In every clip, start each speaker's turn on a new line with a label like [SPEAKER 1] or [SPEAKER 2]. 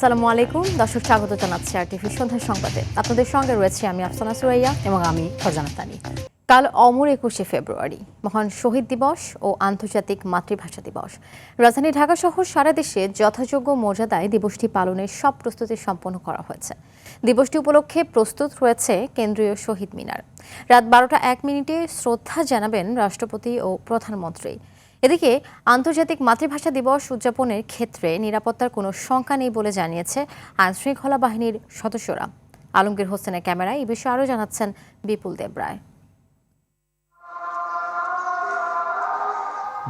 [SPEAKER 1] আসসালামু আলাইকুম দর্শক, স্বাগত জানাচ্ছি আরটিভি সন্ধ্যার সংবাদে। আপনাদের সঙ্গে রয়েছে আমি আফসানা সুরাইয়া এবং আমি ফরজানা তানি। কাল অমর 21শে ফেব্রুয়ারি, মহান শহীদ দিবস ও আন্তর্জাতিক মাতৃভাষা দিবস। রাজধানী ঢাকা সহ সারা দেশে যথাযোগ্য মর্যাদায় দিবসটি পালনের সব প্রস্তুতি সম্পন্ন করা হয়েছে। দিবসটি উপলক্ষে প্রস্তুত রয়েছে কেন্দ্রীয় শহীদ মিনার। রাত 12টা 1 মিনিটে শ্রদ্ধা জানাবেন রাষ্ট্রপতি ও প্রধানমন্ত্রী। এদিকে আন্তর্জাতিক মাতৃভাষা দিবস উদযাপনের ক্ষেত্রে নিরাপত্তার কোনো শঙ্কা নেই বলে জানিয়েছে আইনশৃঙ্খলা বাহিনীর সদস্যরা। আলমগীর হোসেনের ক্যামেরায় এই বিষয়ে আরও জানাচ্ছেন বিপুল দেবরায়।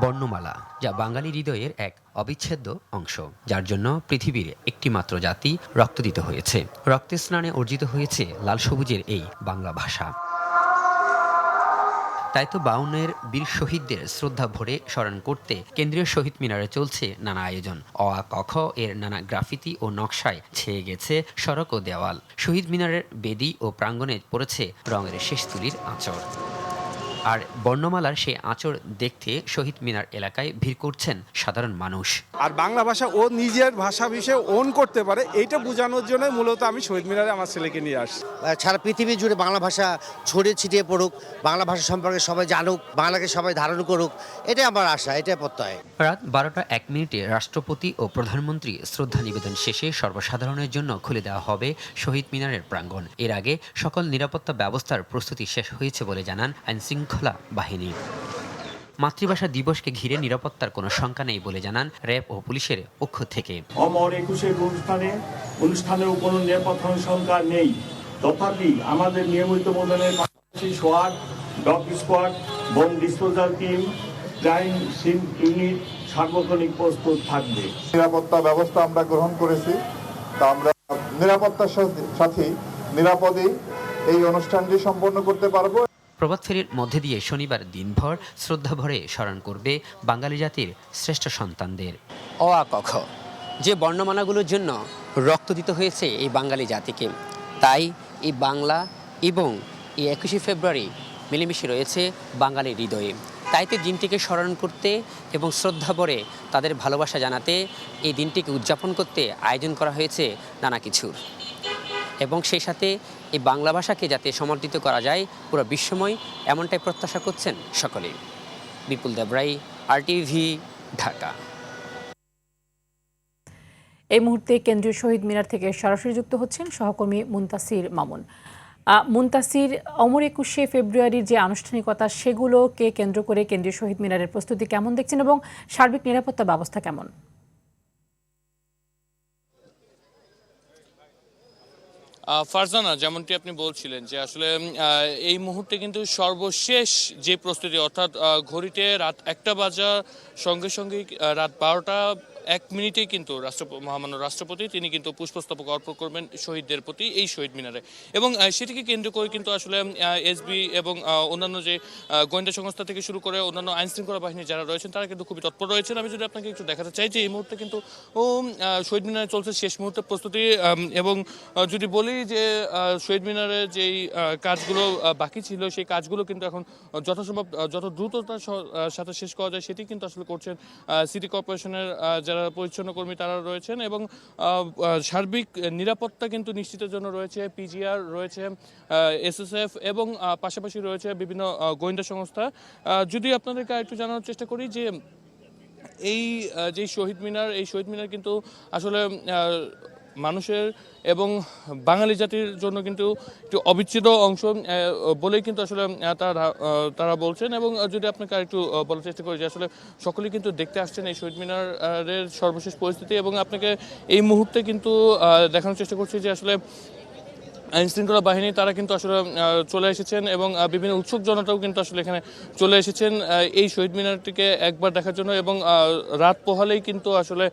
[SPEAKER 2] বর্ণমালা, যা বাঙালি হৃদয়ের এক অবিচ্ছেদ্য অংশ, যার জন্য পৃথিবীর একটিমাত্র জাতি রক্ত দিতে হয়েছে। রক্তের স্নানে অর্জিত হয়েছে লাল সবুজের এই বাংলা ভাষা। তাই তো 52-এর বীর শহীদদের শ্রদ্ধা ভরে স্মরণ করতে কেন্দ্রীয় শহীদ মিনারে চলছে নানা আয়োজন। অ আ ক খ এর নানা গ্রাফিতি ও নকশায় ছেয়ে গেছে সড়ক ও দেওয়াল। শহীদ মিনারের বেদি ও প্রাঙ্গণে পড়েছে রঙের শেষ তুলির আঁচড়। আর বর্ণমালার সেই আঁচড় দেখতে শহীদ মিনার এলাকায় ভিড় করছেন সাধারণ মানুষ।
[SPEAKER 3] আর বাংলা ভাষা ও নিজের ভাষা বিষয়ে ওন করতে পারে, এইটা বোঝানোর জন্য মূলত আমি শহীদ মিনারে আমার ছেলেকে নিয়ে আসি।
[SPEAKER 4] সারা পৃথিবী জুড়ে বাংলা ভাষা ছড়িয়ে ছিটিয়ে পড়ুক, বাংলা ভাষা সম্পর্কে সবাই জানুক, বাংলাকে সবাই ধারণ করুক, এটাই আমার আশা, এটাই প্রত্যয়।
[SPEAKER 2] রাত 12টা 1 মিনিটে রাষ্ট্রপতি ও প্রধানমন্ত্রী শ্রদ্ধা নিবেদন শেষে সর্বসাধারণের জন্য খুলে দেওয়া হবে শহীদ মিনারের প্রাঙ্গণ। এর আগে সকল নিরাপত্তা ব্যবস্থার প্রস্তুতি শেষ হয়েছে বলে জানান আইনশৃঙ্খলা বাহিনী। মাতৃভাষা দিবসকে ঘিরে নিরাপত্তার কোনো শঙ্কা নেই বলে জানান র্যাব ও পুলিশের পক্ষ থেকে।
[SPEAKER 5] অমর 21-এর অনুষ্ঠানেও কোনো নিরাপত্তা শঙ্কা নেই। তথাপি আমাদের নিয়মিত মোতায়েনের পাশাপাশি সোয়াট, dog squad, bomb disposal team, crime scene unit সার্বক্ষণিক প্রস্তুত থাকবে।
[SPEAKER 6] নিরাপত্তা ব্যবস্থা আমরা গ্রহণ করেছি, তা আমরা নিরাপত্তার সাথে নিরাপদে এই অনুষ্ঠানটি সম্পন্ন করতে পারবো।
[SPEAKER 2] প্রভাত ফেরির মধ্যে দিয়ে শনিবার দিনভর শ্রদ্ধা ভরে স্মরণ করবে বাঙালি জাতির শ্রেষ্ঠ সন্তানদের। অ আ ক খ যে বর্ণমালাগুলোর জন্য রক্ত দিতে হয়েছে এই বাঙালি জাতিকে, তাই এই বাংলা এবং এই 21শে ফেব্রুয়ারি মিলেমিশে রয়েছে বাঙালির হৃদয়ে। তাই তো দিনটিকে স্মরণ করতে এবং শ্রদ্ধা ভরে তাদের ভালোবাসা জানাতে এই দিনটিকে উদযাপন করতে আয়োজন করা হয়েছে নানা কিছুর। এবং সেই সাথে এই বাংলা ভাষাকে যাতে সমর্থিত করা যায় পুরো বিশ্বময়, এমনটাই প্রত্যাশা করছেন সকলে। বিপুল দেবরাই, আরটিভি, ঢাকা।
[SPEAKER 7] এই মুহূর্তে কেন্দ্রীয় শহীদ মিনার থেকে সরাসরি যুক্ত হচ্ছেন সহকর্মী মুনতাসির মামুন। মুনতাসির, অমর 21শে ফেব্রুয়ারির যে আনুষ্ঠানিকতা, সেগুলোকে কেন্দ্র করে কেন্দ্রীয় শহীদ মিনারের প্রস্তুতি কেমন দেখছেন এবং সার্বিক নিরাপত্তা ব্যবস্থা কেমন?
[SPEAKER 8] ফারজানা, যেমনটি আপনি বলছিলেন যে আসলে এই মুহূর্তে কিন্তু সর্বশেষ যে প্রস্তুতি, অর্থাৎ ঘড়িতে রাত 1টা বাজার সঙ্গে সঙ্গে রাত 12টা 1 মিনিটেই কিন্তু মহামান্য রাষ্ট্রপতি তিনি কিন্তু পুষ্পস্তবক অর্পণ করবেন শহীদদের প্রতি এই শহীদ মিনারে। এবং সেটিকে কেন্দ্র করে কিন্তু আসলে এসবি এবং অন্যান্য যে গোয়েন্দা সংস্থা থেকে শুরু করে অন্যান্য আইনশৃঙ্খলা বাহিনী যারা রয়েছেন তারা কিন্তু খুবই তৎপর রয়েছেন। আমি যদি আপনাকে একটু দেখাতে চাই যে এই মুহূর্তে কিন্তু শহীদ মিনারে চলছে শেষ মুহূর্তের প্রস্তুতি। এবং যদি বলি যে শহীদ মিনারে যেই কাজগুলো বাকি ছিল, সেই কাজগুলো কিন্তু এখন যথাসম্ভব যত দ্রুততার সাথে শেষ করা যায় সেটি কিন্তু আসলে করছেন সিটি কর্পোরেশনের যারা পরিচ্ছন্ন কর্মী তারা রয়েছেন। এবং সার্বিক নিরাপত্তা কিন্তু নিশ্চিতের জন্য রয়েছে পিজিআর, রয়েছে এসএসএফ এবং পাশাপাশি রয়েছে বিভিন্ন গোয়েন্দা সংস্থা। যদি আপনাদেরকে একটু জানানোর চেষ্টা করি যে এই যে শহীদ মিনার, এই শহীদ মিনার কিন্তু আসলে মানুষের এবং বাঙালি জাতির জন্য কিন্তু একটু অবিচ্ছেদ্য অংশ বলেই কিন্তু আসলে তারা বলছেন। এবং যদি আপনাকে আরেকটু বলার চেষ্টা করি যে আসলে সকলেই কিন্তু দেখতে আসছেন এই শহীদ মিনারের সর্বশেষ পরিস্থিতি। এবং আপনাকে এই মুহূর্তে কিন্তু দেখানোর চেষ্টা করছি যে আসলে আইনশৃঙ্খলা বাহিনী তারা কিন্তু আসলে চলে এসেছেন এবং বিভিন্ন উৎসুক জনতাও কিন্তু আসলে এখানে চলে এসেছেন এই শহীদ মিনারটিকে একবার দেখার জন্য। এবং রাত পোহালেই কিন্তু আসলে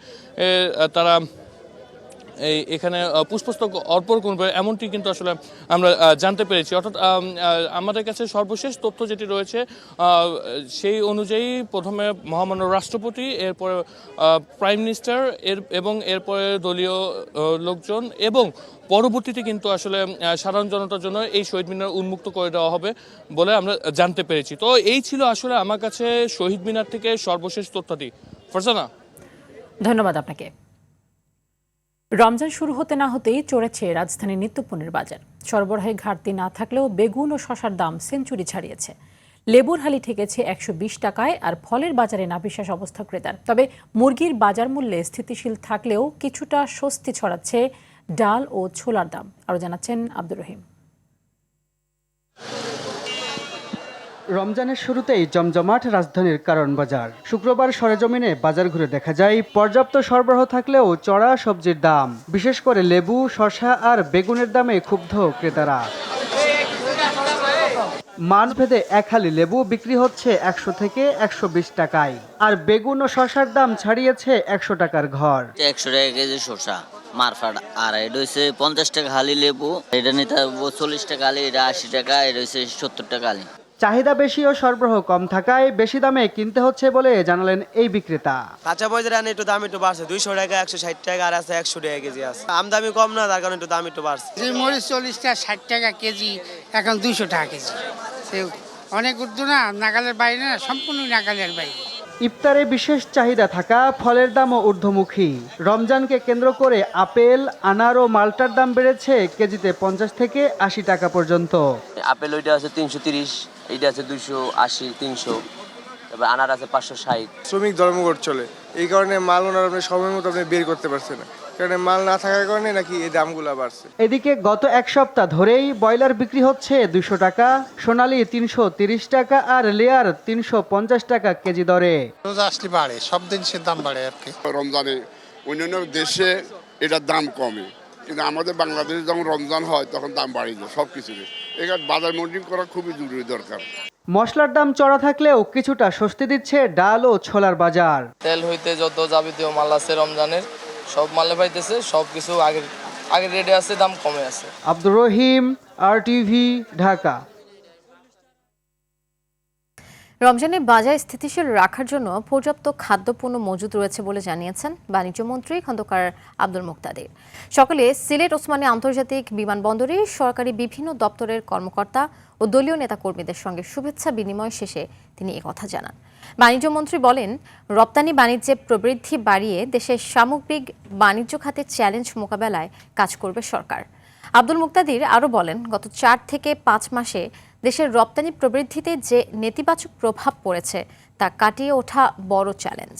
[SPEAKER 8] তারা এখানে পুষ্পস্তবক অর্পণ করবে, এমনটি কিন্তু আসলে আমরা জানতে পেরেছি। অর্থাৎ আমাদের কাছে সর্বশেষ তথ্য যেটি রয়েছে সেই অনুযায়ী প্রথমে মহামান্য রাষ্ট্রপতি, এরপরে প্রাইম মিনিস্টার এবং এরপরে দলীয় লোকজন এবং পরবর্তীতে কিন্তু আসলে সাধারণ জনতার জন্য এই শহীদ মিনার উন্মুক্ত করে দেওয়া হবে বলে আমরা জানতে পেরেছি। তো এই ছিল আসলে আমার কাছে শহীদ মিনার থেকে সর্বশেষ তথ্যটি। ফারজানা,
[SPEAKER 7] ধন্যবাদ আপনাকে। রমজান শুরু হতে না হতেই চড়েছে রাজধানীর নিত্যপণ্যের বাজার। সরবরাহে ঘাটতি না থাকলেও বেগুন ও শসার দাম সেঞ্চুরি ছাড়িয়েছে। লেবুর হালি ঠেকেছে ১২০ টাকায়, আর ফলের বাজারে নাভিশ্বাস অবস্থা ক্রেতার। তবে মুরগির বাজার মূল্যে স্থিতিশীল থাকলেও কিছুটা স্বস্তি ছড়াচ্ছে ডাল ও ছোলার দাম। আরও জানাচ্ছেন আব্দুর রহিম।
[SPEAKER 9] রমজানের শুরুতেই জমজমাট রাজধানীর কারণ বাজার। শুক্রবার সরেজমিনে বাজার ঘুরে দেখা যায় পর্যাপ্ত সরবরাহ থাকলেও চড়া সবজির দাম, বিশেষ করে লেবু, শসা আর বেগুনের দামে ক্ষুব্ধ ক্রেতারা। মাঝভেদে এক হালি লেবু বিক্রি হচ্ছে ১০০ থেকে ১২০ টাকায়, আর বেগুন ও শসার দাম ছাড়িয়েছে ১০০ টাকার ঘর।
[SPEAKER 10] ১০০ টাকা কেজি শসা মারফাট, আর এটা হচ্ছে ৫০ টাকা হালি লেবু, এটা নিতে ৪০ টাকা হালি, এটা ৮০ টাকা, এটা হচ্ছে ৭০ টাকা হালি।
[SPEAKER 9] চাহিদা বেশি ও সরবরাহ কম থাকায় বেশি দামে কিনতে হচ্ছে বলে জানালেন এই বিক্রেতা।
[SPEAKER 11] কাঁচা বাজারে আনে একটু দাম একটু বাড়ছে, ২০০ টাকা ১৬০ টাকা, আর আছে ১০০ টাকা কেজি আছে। আমদামি কম না, তার কারণে একটু দাম একটু বাড়ছে।
[SPEAKER 12] যে মরিচ ৪০ টাকা ৬০ টাকা কেজি, এখন ২০০ টাকা কেজি। অনেক উর্দু না, নাগালের বাইরে না, সম্পূর্ণ নাগালের বাইরে।
[SPEAKER 9] ইফতারে বিশেষ চাহিদা থাকা ফলের দামও ঊর্ধ্বমুখী। রমজানকে কেন্দ্র করে আপেল, আনার ও মালটার দাম বেড়েছে কেজিতে ৫০ থেকে ৮০ টাকা পর্যন্ত।
[SPEAKER 11] আপেল ওইটা আছে ৩৩০, এইটা আছে ২৮০, ৩০০, তারপর আনার আছে ৫৬০।
[SPEAKER 3] শ্রমিক ধর্মঘট চলে, এই কারণে মাল ওনার আপনি সময় মতো আপনি বের করতে পারছেন না, কারণ মাল না থাকার কারণে নাকি এই দামগুলো বাড়ছে।
[SPEAKER 9] এদিকে গত এক সপ্তাহ ধরেই ব্রয়লার বিক্রি হচ্ছে ২০০ টাকা, সোনালী ৩৩০ টাকা আর লেয়ার ৩৫০ টাকা কেজি দরে।
[SPEAKER 12] রোজা আসলে বাড়ে, সব জিনিসের দাম বাড়ে আর কি।
[SPEAKER 6] রমজানে অন্যান্য দেশে এটার দাম কমে, কিন্তু আমাদের বাংলাদেশে যখন রমজান হয় তখন দাম বাড়িয়ে যায় সব কিছুর। এখানে বাজার মনিটরিং করা খুবই জরুরি দরকার।
[SPEAKER 9] মশলার দাম চড়া থাকলেও কিছুটা স্বস্তি দিচ্ছে ডাল ও ছোলার বাজার।
[SPEAKER 11] তেল হইতে যত যাবতীয় মাল আছে রমজানের সব মালে পাইতেছে, সব কিছু আগের রেটে আছে, দাম কমে আছে।
[SPEAKER 9] আব্দুর রহিম, RTV, ঢাকা।
[SPEAKER 1] রমজানে বাজার স্থিতিশীল রাখার জন্য পর্যাপ্ত খাদ্যপণ্য মজুদ রয়েছে বলে জানিয়েছেন বাণিজ্যমন্ত্রী খন্দকার আব্দুল মুক্তাদির। সকালে সিলেট ওসমানী আন্তর্জাতিক বিমানবন্দরে সরকারি বিভিন্ন দপ্তরের কর্মকর্তা ও দলীয় নেতাকর্মীদের সঙ্গে শুভেচ্ছা বিনিময় শেষে তিনি একথা জানান। বাণিজ্যমন্ত্রী বলেন, রপ্তানি বাণিজ্যে প্রবৃদ্ধি বাড়িয়ে দেশের সামগ্রিক বাণিজ্য খাতের চ্যালেঞ্জ মোকাবেলায় কাজ করবে সরকার। আব্দুল মুক্তাদির আরও বলেন, গত ৪ থেকে ৫ মাসে দেশের রপ্তানি প্রবৃদ্ধিতে যে নেতিবাচক প্রভাব পড়েছে তা কাটিয়ে ওঠা বড় চ্যালেঞ্জ।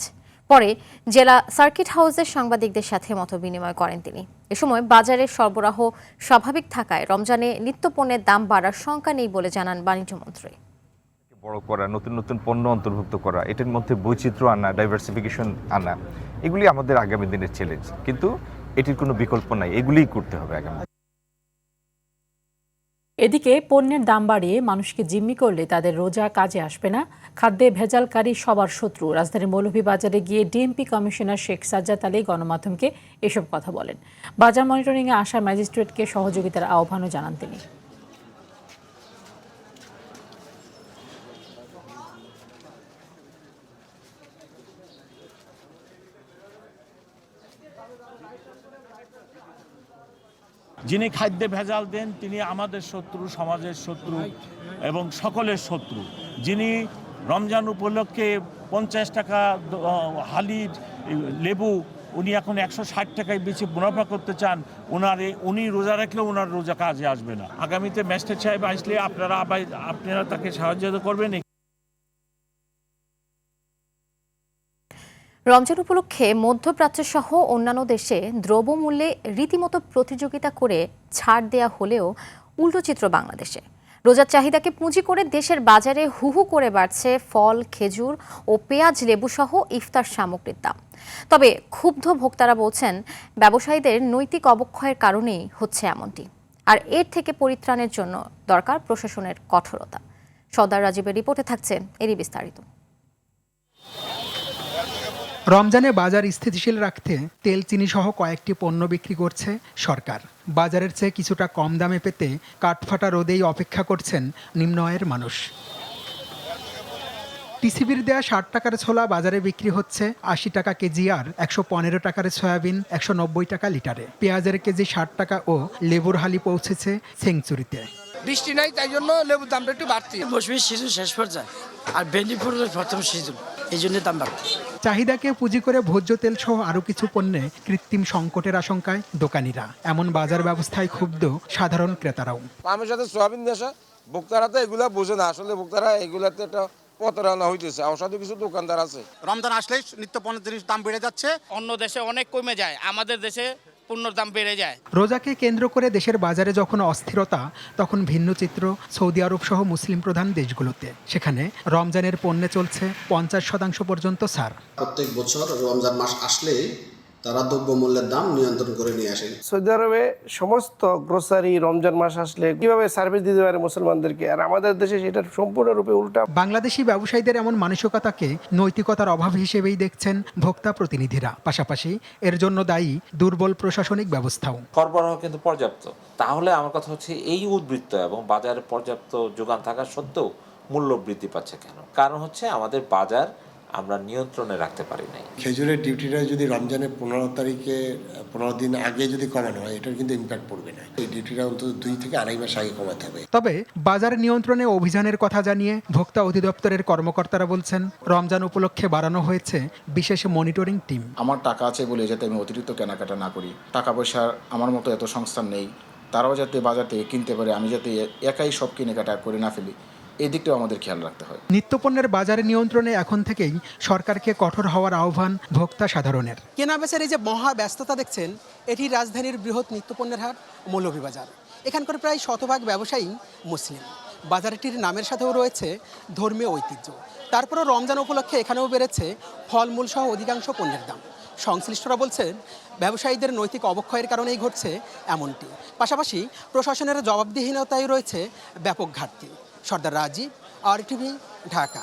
[SPEAKER 1] পরে জেলা সার্কিট হাউসের সাংবাদিকদের সাথে মতবিনিময় করেন তিনি। এ সময় বাজারের সরবরাহ স্বাভাবিক থাকায় রমজানে নিত্যপণ্যের দাম বাড়ার শঙ্কা নেই বলে জানান বাণিজ্যমন্ত্রী।
[SPEAKER 13] বড় করা, নতুন নতুন পণ্য অন্তর্ভুক্ত করা, এটার মধ্যে বৈচিত্র্য আনা, ডাইভার্সিফিকেশন আনা, এগুলি আমাদের আগামী দিনের চ্যালেঞ্জ, কিন্তু এটির কোনো বিকল্প নাই, এগুলিই করতে হবে আগামী।
[SPEAKER 7] এদিকে পণ্যের দাম বাড়িয়ে মানুষকে জিম্মি করলে তাদের রোজা কাজে আসবে না। খাদ্যে ভেজালকারী সবার শত্রু। রাজধানীর মৌলভীবাজারে গিয়ে ডিএমপি কমিশনার শেখ সাজ্জাদ আলী গণমাধ্যমকে এসব কথা বলেন। বাজার মনিটরিংয়ে আসা ম্যাজিস্ট্রেটকে সহযোগিতার আহ্বানও জানান তিনি।
[SPEAKER 5] যিনি খাদ্যে ভেজাল দেন তিনি আমাদের শত্রু, সমাজের শত্রু এবং সকলের শত্রু। যিনি রমজান উপলক্ষে ৫০ টাকা হালির লেবু উনি এখন ১৬০ টাকায় বেশি মুনাফা করতে চান, উনি রোজা রাখলেও ওনার রোজা কাজে আসবে না। আগামীতে ম্যাজিস্ট্রেট সাহেব আসলে আপনারা তাকে সাহায্য করবেন।
[SPEAKER 1] রমজান উপলক্ষে মধ্যপ্রাচ্য সহ অন্যান্য দেশে দ্রব্যমূল্যে রীতিমতো প্রতিযোগিতা করে ছাড় দেয়া হলেও উল্টো চিত্র বাংলাদেশে। রোজার চাহিদাকে পুঁজি করে দেশের বাজারে হুহু করে বাড়ছে ফল, খেজুর ও পেঁয়াজ, লেবু সহ ইফতার সামগ্রীর দাম। তবে ক্ষুব্ধ ভোক্তারা বলছেন, ব্যবসায়ীদের নৈতিক অবক্ষয়ের কারণেই হচ্ছে এমনটি, আর এর থেকে পরিত্রাণের জন্য দরকার প্রশাসনের কঠোরতা। সর্দার রাজীবের রিপোর্টে থাকছে এরই বিস্তারিত।
[SPEAKER 14] রমজানে বাজার স্থিতিশীল রাখতে তেল, চিনি সহ কয়েকটি পণ্য বিক্রি করছে সরকার। বাজারের চেয়ে কিছুটা কম দামে পেতে কাঠফাটা রোদেই অপেক্ষা করছেন নিম্ন আয়ের মানুষ। টিসিবির দেয়া ৬০ টাকার ছোলা বাজারে বিক্রি হচ্ছে ৮০ টাকা কেজি, আর ১১৫ টাকার সয়াবিন ১৯০ টাকা লিটারে। পেঁয়াজের কেজি ৬০ টাকা ও লেবুর হালি পৌঁছেছে সেঞ্চুরিতে।
[SPEAKER 12] বৃষ্টি নাই, তাই জন্য লেবুর দামটা একটু বাড়তি। মৌসুমী সিজন শেষ পর্যায়ে, আর ভেন্ডি ফুলের প্রথম সিজন। এই জন্য দাম বাড়বে।
[SPEAKER 14] চাহিদাকে পুঁজি করে ভোজ্য তেল সহ আরও কিছু পণ্যে কৃত্রিম সংকটের আশঙ্কায় দোকানিরা। এমন বাজার ব্যবস্থায় ক্ষুব্ধ সাধারণ ক্রেতারাও।
[SPEAKER 15] আমার সাথে সোয়াবিন দেশে ভোক্তারা তো এগুলা বোঝে না, আসলে ভোক্তারা এগুলাতে একটা প্রতারণা হইতেছে। আমার সাথে কিছু দোকানদার আছে।
[SPEAKER 16] রমজান আসলেই নিত্য পণ্যের জিনিস দাম বেড়ে যাচ্ছে।
[SPEAKER 12] অন্য দেশে অনেক কমে যায়, আমাদের দেশে পণ্যের দাম বেড়ে যায়।
[SPEAKER 14] রোজাকে কেন্দ্র করে দেশের বাজারে যখন অস্থিরতা, তখন ভিন্ন চিত্র সৌদি আরব সহ মুসলিম প্রধান দেশগুলোতে। সেখানে রমজানের পণ্যে চলছে 50% পর্যন্ত ছাড়।
[SPEAKER 17] প্রত্যেক বছর রমজান মাস আসলেই তারা দ্রব্যমূল্যের দাম নিয়ন্ত্রণ করে নিয়ে আসে।
[SPEAKER 15] সৌদি আরবে সমস্ত গ্রোসারি রমজান মাস আসলে কিভাবে সার্ভিস দিতে পারে মুসলমানদেরকে, আর আমাদের দেশে সেটা সম্পূর্ণরূপে উল্টা।
[SPEAKER 14] বাংলাদেশি ব্যবসায়ীদের এমন মানসিকতাকে নৈতিকতার অভাব হিসেবেই দেখছেন ভোক্তা প্রতিনিধিরা। পাশাপাশি এর জন্য দায়ী দুর্বল প্রশাসনিক ব্যবস্থাও।
[SPEAKER 18] সরবরাহ কিন্তু পর্যাপ্ত, তাহলে আমার কথা হচ্ছে এই উদ্বৃত্ত এবং বাজারে পর্যাপ্ত যোগান থাকা সত্ত্বেও মূল্য বৃদ্ধি পাচ্ছে কেন? কারণ হচ্ছে আমাদের বাজার আমরা নিয়ন্ত্রণে রাখতে পারি নাই।
[SPEAKER 17] খেজুরের ডিউটিটা যদি রমজানের 15 দিন আগে যদি কমানো হয়, এটার কিন্তু ইম্প্যাক্ট পড়বে না। এই ডিউটিটা অন্তত 2 থেকে 2.5 মাস আগে কমাতে হবে।
[SPEAKER 14] তবে বাজার নিয়ন্ত্রণে অভিযানের কথা জানিয়ে ভোক্তা অধিদপ্তরের কর্মকর্তারা বলছেন, রমজান উপলক্ষে বাড়ানো হয়েছে বিশেষ মনিটরিং টিম।
[SPEAKER 16] আমার টাকা আছে বলে যাতে আমি অতিরিক্ত কেনাকাটা না করি, টাকা পয়সার আমার মতো এত সংস্থান নেই, তারাও যাতে বাজার থেকে কিনতে পারে, আমি যাতে একাই সব কেনাকাটা করে না ফেলি, এই দিকটাও আমাদের খেয়াল রাখতে হয়।
[SPEAKER 14] নিত্যপণ্যের বাজার নিয়ন্ত্রণে এখন থেকেই সরকারকে কঠোর হওয়ার আহ্বান ভোক্তা সাধারণের।
[SPEAKER 19] কেনাবেচার এই যে মহা ব্যস্ততা দেখছেন, এটি রাজধানীর বৃহৎ নিত্যপণ্যের হাট মৌলভীবাজার। এখানকার প্রায় শতভাগ ব্যবসায়ী মুসলিম। বাজারটির নামের সাথেও রয়েছে ধর্মীয় ঐতিহ্য। তারপরও রমজান উপলক্ষে এখানেও বেড়েছে ফলমূল সহ অধিকাংশ পণ্যের দাম। সংশ্লিষ্টরা বলছেন, ব্যবসায়ীদের নৈতিক অবক্ষয়ের কারণেই ঘটছে এমনটি। পাশাপাশি প্রশাসনের জবাবদিহিনতায় রয়েছে ব্যাপক ঘাটতি। সর্দার রাজীব, RTV, ঢাকা।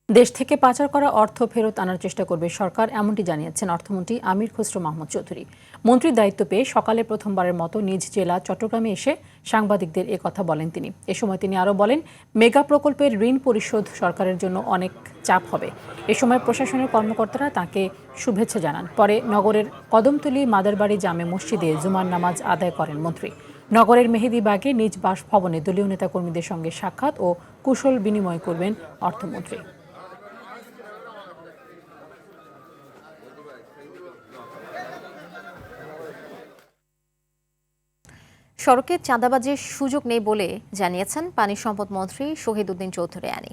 [SPEAKER 7] দেশ থেকে পাচার করা অর্থ ফেরত আনার চেষ্টা করবে সরকার, এমনটি জানিয়েছেন অর্থমন্ত্রী আমির খসরু মাহমুদ চৌধুরী। মন্ত্রীর দায়িত্ব পেয়ে সকালে প্রথমবারের মতো নিজ জেলা চট্টগ্রামে এসে সাংবাদিকদের কথা বলেন তিনি। এ সময় তিনি আরও বলেন, মেগা প্রকল্পের ঋণ পরিশোধ সরকারের জন্য অনেক চাপ হবে। এ সময় প্রশাসনের কর্মকর্তারা তাকে শুভেচ্ছা জানান। পরে নগরের কদমতলী মাদারবাড়ি জামে মসজিদে জুমার নামাজ আদায় করেন মন্ত্রী। নগরের মেহেদীবাগে নিজ বাসভবনে দলীয় নেতাকর্মীদের সঙ্গে সাক্ষাৎ ও কুশল বিনিময় করবেন অর্থমন্ত্রী।
[SPEAKER 1] সড়কে চাঁদাবাজির সুযোগ নেই বলে জানিয়েছেন পানি সম্পদ মন্ত্রী শহীদ উদ্দিন চৌধুরী আনি।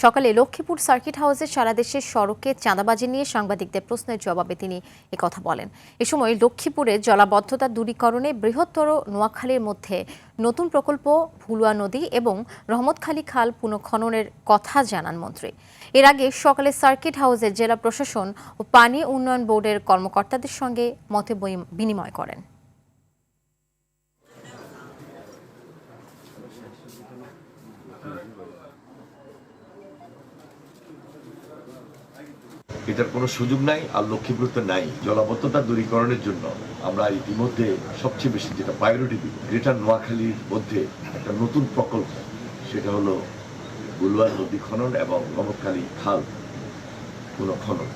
[SPEAKER 1] সকালে লক্ষ্মীপুর সার্কিট হাউসে সারা দেশের সড়কে চাঁদাবাজি নিয়ে সাংবাদিকদের প্রশ্নের জবাবে তিনি একথা বলেন। এ সময় লক্ষ্মীপুরে জলাবদ্ধতা দূরীকরণে বৃহত্তর নোয়াখালীর মধ্যে নতুন প্রকল্প ভুলুয়া নদী এবং রহমতখালী খাল পুনঃখননের কথা জানান মন্ত্রী। এর আগে সকালে সার্কিট হাউসে জেলা প্রশাসন ও পানি উন্নয়ন বোর্ডের কর্মকর্তাদের সঙ্গে মত বিনিময় করেন।
[SPEAKER 20] এটার কোনো সুযোগ নাই, আর লক্ষ্মীপুরতে নাই। জলাবদ্ধতা দূরীকরণের জন্য আমরা ইতিমধ্যে সবচেয়ে বেশি যেটা প্রায়োরিটি দিব, গ্রেটার নোয়াখালীর মধ্যে একটা নতুন প্রকল্প, সেটা হলো বুলুয়া নদী খনন এবং রহমতখালী খাল পুনঃখনন।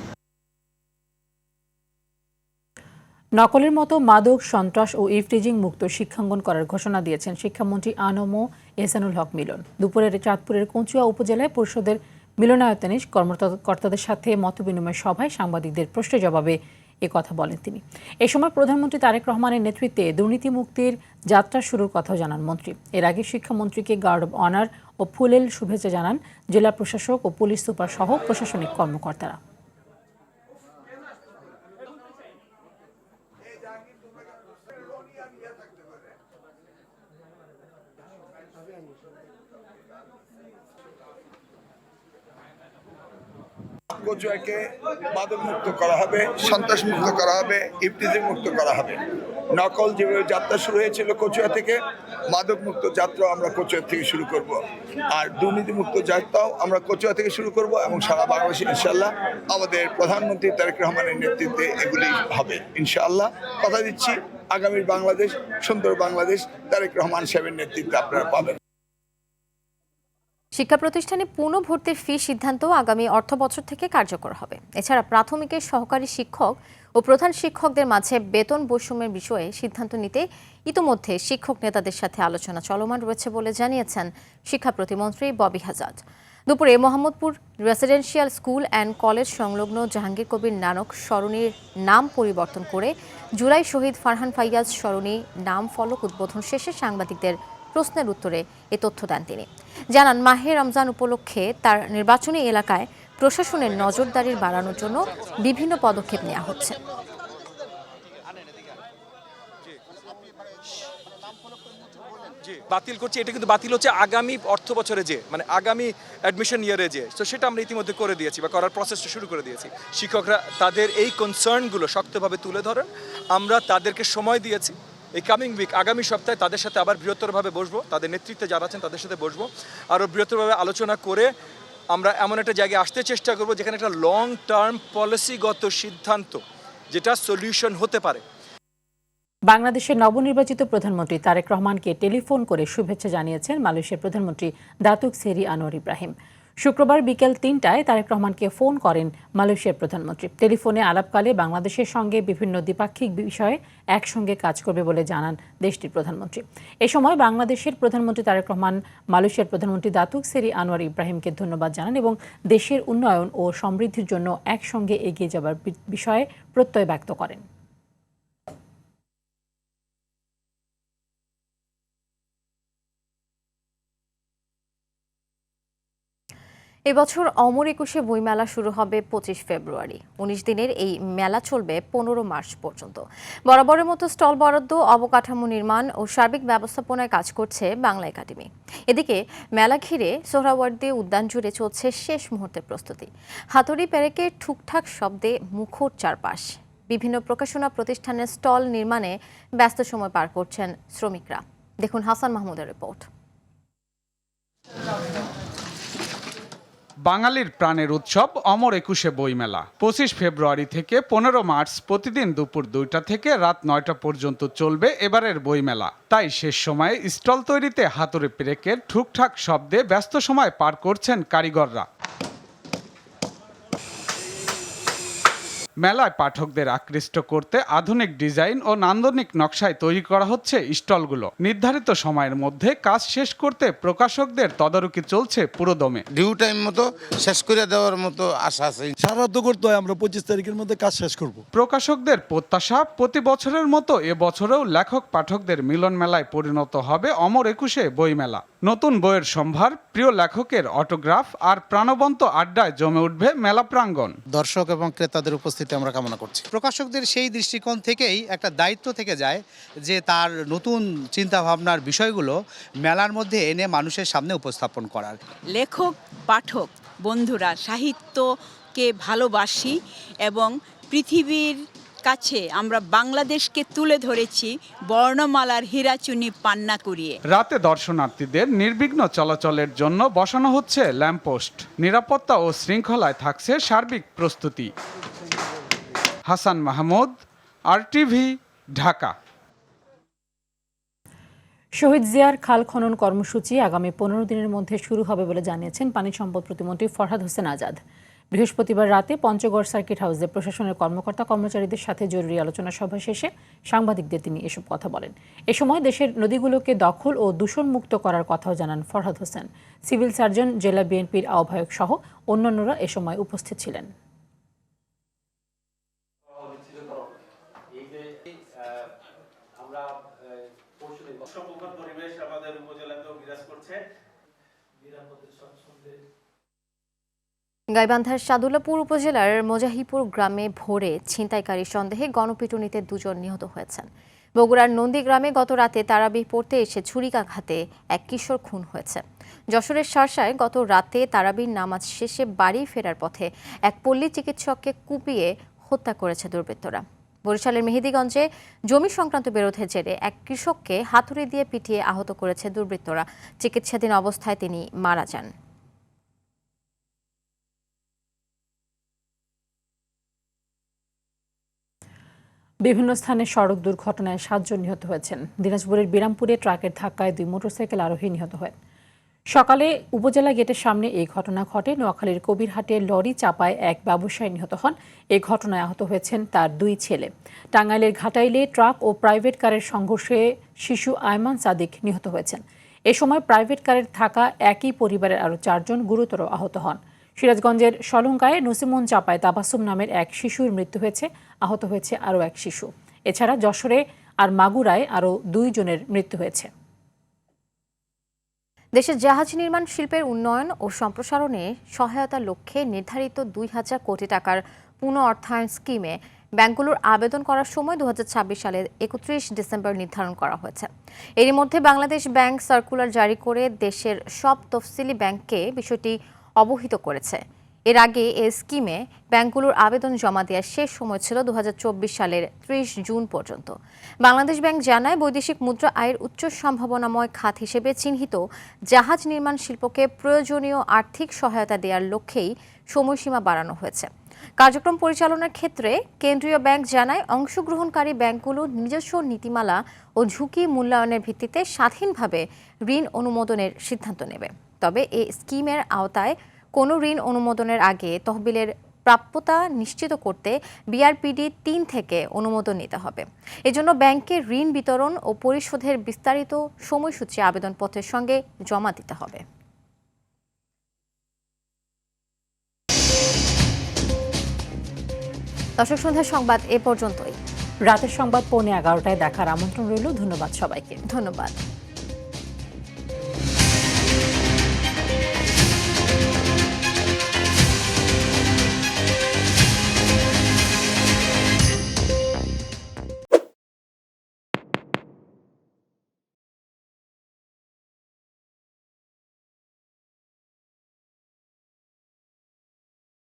[SPEAKER 7] নকলের মতো মাদক, সন্ত্রাস ও ইফটিজিং মুক্ত শিক্ষাঙ্গন করার ঘোষণা দিয়েছেন শিক্ষামন্ত্রী আনম এহসানুল হক মিলন। দুপুরে চাঁদপুরের কচুয়া উপজেলায় পরিষদের মিলনায়তনে কর্মকর্তাদের সাথে মতবিনিময় সভায় সাংবাদিকদের প্রশ্নের জবাবে কথা বলেন তিনি। এ সময় প্রধানমন্ত্রী তারেক রহমানের নেতৃত্বে দুর্নীতি মুক্তির যাত্রা শুরুর কথাও জানান মন্ত্রী। এর আগে শিক্ষামন্ত্রীকে গার্ড অব অনার ও ফুলেল শুভেচ্ছা জানান জেলা প্রশাসক ও পুলিশ সুপার সহ প্রশাসনিক কর্মকর্তারা।
[SPEAKER 21] কচুয়াকে মাদক মুক্ত করা হবে, সন্ত্রাস মুক্ত করা হবে, ইফতিজিং মুক্ত করা হবে। নকল যেভাবে যাত্রা শুরু হয়েছিল কচুয়া থেকে, মাদক মুক্ত যাত্রাও আমরা কচুয়া থেকে শুরু করব। আর দুর্নীতি মুক্ত যাত্রাও আমরা কচুয়া থেকে শুরু করব এবং সারা বাংলাদেশে ইনশাল্লাহ আমাদের প্রধানমন্ত্রী তারেক রহমানের নেতৃত্বে এগুলি হবে ইনশাআল্লাহ। কথা দিচ্ছি, আগামীর বাংলাদেশ, সুন্দর বাংলাদেশ তারেক রহমান সাহেবের নেতৃত্বে আপনারা পাবেন।
[SPEAKER 1] শিক্ষা প্রতিষ্ঠানে পুনঃভর্তির ফি সিদ্ধান্ত আগামী অর্থবছর থেকে কার্যকর হবে। এছাড়া প্রাথমিকের সহকারী শিক্ষক ও প্রধান শিক্ষকদের মাঝে বেতন বৈষম্যের বিষয়ে সিদ্ধান্ত নিতে ইতোমধ্যে শিক্ষক নেতাদের সাথে আলোচনা চলমান রয়েছে বলে জানিয়েছেন শিক্ষা প্রতিমন্ত্রী ববি হাজাদ। দুপুরে Mohammadpur residential school and college সংলগ্ন জাহাঙ্গীর কবির নানক সরণির নাম পরিবর্তন করে জুলাই শহীদ ফারহান ফাইয়াজ সরণি নাম ফলক উদ্বোধন শেষে সাংবাদিকদের প্রশ্নের উত্তরে এ তথ্য দেন তিনি। জানান, মাহে রমজান উপলক্ষে তার নির্বাচনী এলাকায় প্রশাসনের নজরদারি বাড়ানোর জন্য বিভিন্ন পদক্ষেপ নেওয়া হচ্ছে।
[SPEAKER 4] বাতিল করছে, এটা কিন্তু বাতিল হচ্ছে আগামী অর্থ বছরে মানে আগামী অ্যাডমিশন ইয়ারে তো সেটা আমরা ইতিমধ্যে করে দিয়েছি বা করার প্রসেসটা শুরু করে দিয়েছি। শিক্ষকরা তাদের এই কনসার্নগুলো শক্তভাবে তুলে ধরেন, আমরা তাদেরকে সময় দিয়েছি। এই কামিং উইক, আগামী সপ্তাহে তাদের সাথে আবার বৃহত্তরভাবে বসবো, তাদের নেতৃত্বে যারা আছেন তাদের সাথে বসবো, আরও বৃহত্তরভাবে আলোচনা করে আমরা এমন একটা জায়গায় আসতে চেষ্টা করব যেখানে একটা লং টার্ম পলিসিগত সিদ্ধান্ত যেটা সলিউশন হতে পারে।
[SPEAKER 7] বাংলাদেশের নবনির্বাচিত প্রধানমন্ত্রী তারেক রহমানকে টেলিফোন করে শুভেচ্ছা জানিয়েছেন মালয়েশিয়ার প্রধানমন্ত্রী দাতুক সেরি আনোয়ার ইব্রাহিম। শুক্রবার বিকেল ৩টায় তারেক রহমানকে ফোন করেন মালয়েশিয়ার প্রধানমন্ত্রী। টেলিফোনে আলাপকালে বাংলাদেশের সঙ্গে বিভিন্ন দ্বিপাক্ষিক বিষয়ে একসঙ্গে কাজ করবে বলে জানান দেশটির প্রধানমন্ত্রী। এ সময় বাংলাদেশের প্রধানমন্ত্রী তারেক রহমান মালয়েশিয়ার প্রধানমন্ত্রী দাতুক সেরি আনোয়ার ইব্রাহিমকে ধন্যবাদ জানান এবং দেশের উন্নয়ন ও সমৃদ্ধির জন্য একসঙ্গে এগিয়ে যাবার বিষয়ে প্রত্যয় ব্যক্ত করেন।
[SPEAKER 1] এবছর অমর একুশে বইমেলা শুরু হবে 25 ফেব্রুয়ারি। 19 দিনের এই মেলা চলবে 15 মার্চ পর্যন্ত। বরাবরের মতো স্টল বরাদ্দ, অবকাঠামো নির্মাণ ও সার্বিক ব্যবস্থাপনায় কাজ করছে বাংলা একাডেমি। এদিকে মেলা ঘিরে সোহরাওয়ার্দী উদ্যান জুড়ে চলছে শেষ মুহূর্তের প্রস্তুতি। হাতুড়ি পেরেকের ঠুকঠাক শব্দে মুখর চারপাশ। বিভিন্ন প্রকাশনা প্রতিষ্ঠানের স্টল নির্মাণে ব্যস্ত সময় পার করছেন শ্রমিকরা। দেখুন হাসান মাহমুদের রিপোর্ট।
[SPEAKER 22] বাঙালির প্রাণের উৎসব অমর একুশে বইমেলা 25 ফেব্রুয়ারি থেকে 15 মার্চ প্রতিদিন দুপুর 2টা থেকে রাত 9টা পর্যন্ত চলবে এবারের বইমেলা। তাই শেষ সময়ে স্টল তৈরিতে হাতুড়ি পেরেকের ঠুকঠাক শব্দে ব্যস্ত সময় পার করছেন কারিগররা। মেলায় পাঠকদের আকৃষ্ট করতে আধুনিক ডিজাইন ও নান্দনিক নকশায় তৈরি করা হচ্ছে স্টলগুলো। নির্ধারিত সময়ের মধ্যে কাজ শেষ করতে প্রকাশকদের তদারকি চলছে পুরোদমে।
[SPEAKER 23] ডিউ টাইম মতো শেষ করে দেওয়ার মতো আশা আছে।
[SPEAKER 24] সারাদ্দ করতে হয়, আমরা 25 তারিখের মধ্যে কাজ শেষ করব।
[SPEAKER 22] প্রকাশকদের প্রত্যাশা, প্রতি বছরের মতো এবছরেও লেখক পাঠকদের মিলন মেলায় পরিণত হবে অমর একুশে বইমেলা। নতুন বইয়ের সম্ভার, প্রিয় লেখকের অটোগ্রাফ আর প্রাণবন্ত আড্ডায় জমে উঠবে মেলা প্রাঙ্গণ।
[SPEAKER 25] দর্শক এবং ক্রেতাদের উপস্থিতি আমরা কামনা করছি।
[SPEAKER 26] প্রকাশকদের সেই দৃষ্টিকোণ থেকেই একটা দায়িত্ব থেকে যায় যে তার নতুন চিন্তা ভাবনার বিষয়গুলো মেলার মধ্যে এনে মানুষের সামনে উপস্থাপন করার।
[SPEAKER 27] লেখক পাঠক বন্ধুরা সাহিত্যকে ভালোবাসি এবং পৃথিবীর কাছে আমরা বাংলাদেশকে তুলে ধরেছি বর্ণমালার হীরাচুনি পান্না করিয়ে।
[SPEAKER 22] রাতে দর্শনার্থীদের নির্বিঘ্ন চলাচলের জন্য বসানো হচ্ছে ল্যাম্পপোস্ট। নিরাপত্তা ও শৃঙ্খলায় থাকছে সার্বিক প্রস্তুতি। হাসান মাহমুদ, RTV, ঢাকা।
[SPEAKER 7] শহীদ জিয়ার খাল খনন কর্মসূচি আগামী 15 দিনের মধ্যে শুরু হবে বলে জানিয়েছেন পানি সম্পদ প্রতিমন্ত্রী ফরহাদ হোসেন আজাদ। বৃহস্পতিবার রাতে পঞ্চগড় সার্কিট হাউসে প্রশাসনের কর্মকর্তা কর্মচারীদের সাথে জরুরি আলোচনা সভা শেষে সাংবাদিকদের তিনি এসব কথা বলেন। এ সময় দেশের নদীগুলোকে দখল ও দূষণমুক্ত করার কথাও জানান ফরহাদ হোসেন। সিভিল সার্জন, জেলা বিএনপির আহ্বায়ক সহ অন্যান্যরা এ সময় উপস্থিত ছিলেন।
[SPEAKER 1] গাইবান্ধার সাদুল্লাপুর উপজেলার মজাহিপুর গ্রামে ভোরে ছিনতাইকারী সন্দেহে গণপিটুনিতে 2 জন নিহত হয়েছেন। বগুড়ার নন্দীগ্রামে গত রাতে তারাবিহ পড়তে এসে ছুরিকাঘাতে এক কিশোর খুন হয়েছে। যশোরের শার্শায় গত রাতে তারাবির নামাজ শেষে বাড়ি ফেরার পথে এক পল্লী চিকিৎসককে কুপিয়ে হত্যা করেছে দুর্বৃত্তরা। বরিশালের মেহেদীগঞ্জে জমি সংক্রান্ত বিরোধের জেরে এক কৃষককে হাতুড়ি দিয়ে পিটিয়ে আহত করেছে দুর্বৃত্তরা। চিকিৎসাধীন অবস্থায় তিনি মারা যান।
[SPEAKER 7] বিভিন্ন স্থানে সড়ক দুর্ঘটনায় 7 জন নিহত হয়েছেন। দিনাজপুরের বিরামপুরে ট্রাকের ধাক্কায় 2 মোটরসাইকেল আরোহী নিহত হয়। সকালে উপজেলা গেটের সামনে এই ঘটনা ঘটে। নোয়াখালীর কবিরহাটে লরি চাপায় এক ব্যবসায়ী নিহত হন। এই ঘটনায় আহত হয়েছেন তার 2 ছেলে। টাঙ্গাইলের ঘাটাইলে ট্রাক ও প্রাইভেট কারের সংঘর্ষে শিশু আয়মান সাদিক নিহত হয়েছেন। এ সময় প্রাইভেট কারে থাকা একই পরিবারের আরও 4 জন গুরুতর আহত হন। সিরাজগঞ্জের সলঙ্কায় নসিমন চাপায় তাবাসুম নামের এক শিশুর মৃত্যু হয়েছে, আহত হয়েছে আরও এক শিশু। এছাড়া যশোরে আর মাগুরায় আরও 2 জনের মৃত্যু হয়েছে।
[SPEAKER 1] দেশের জাহাজ নির্মাণ শিল্পের উন্নয়ন ও সম্প্রসারণে সহায়তার লক্ষ্যে নির্ধারিত 2,000 কোটি টাকার পুনঃ অর্থায়ন স্কিমে ব্যাংকগুলোর আবেদন করার সময় 2026 সালের 31 ডিসেম্বর নির্ধারণ করা হয়েছে। এরই মধ্যে বাংলাদেশ ব্যাংক সার্কুলার জারি করে দেশের সব তফসিলি ব্যাংককে বিষয়টি অবহিত করেছে। এর আগে এই স্কিমে ব্যাংকগুলোর আবেদন জমা দেওয়ার শেষ সময় ছিল 2024 সালের 30 জুন পর্যন্ত। বাংলাদেশ ব্যাংক জানায়, বৈদেশিক মুদ্রা আয়ের উচ্চ সম্ভাবনাময় খাত হিসেবে চিহ্নিত জাহাজ নির্মাণ শিল্পকে প্রয়োজনীয় আর্থিক সহায়তা দেওয়ার লক্ষ্যেই সময়সীমা বাড়ানো হয়েছে। কার্যক্রম পরিচালনার ক্ষেত্রে কেন্দ্রীয় ব্যাংক জানায়, অংশগ্রহণকারী ব্যাংকগুলো নিজস্ব নীতিমালা ও ঝুঁকি মূল্যায়নের ভিত্তিতে স্বাধীনভাবে ঋণ অনুমোদনের সিদ্ধান্ত নেবে। তবে এই স্কিমের আওতায় কোনো ঋণ অনুমোদনের আগে তহবিলের প্রাপ্যতা নিশ্চিত করতে BRPD 3 থেকে অনুমোদন নিতে হবে। এজন্য ব্যাংকের ঋণ বিতরণ ও পরিশোধের বিস্তারিত সময়সূচি আবেদনপত্রের সঙ্গে জমা দিতে হবে। দর্শক, সন্ধ্যার সংবাদ এ পর্যন্তই।
[SPEAKER 7] রাতের সংবাদ 11:15 দেখার আমন্ত্রণ রইল। ধন্যবাদ সবাইকে।
[SPEAKER 1] ধন্যবাদ।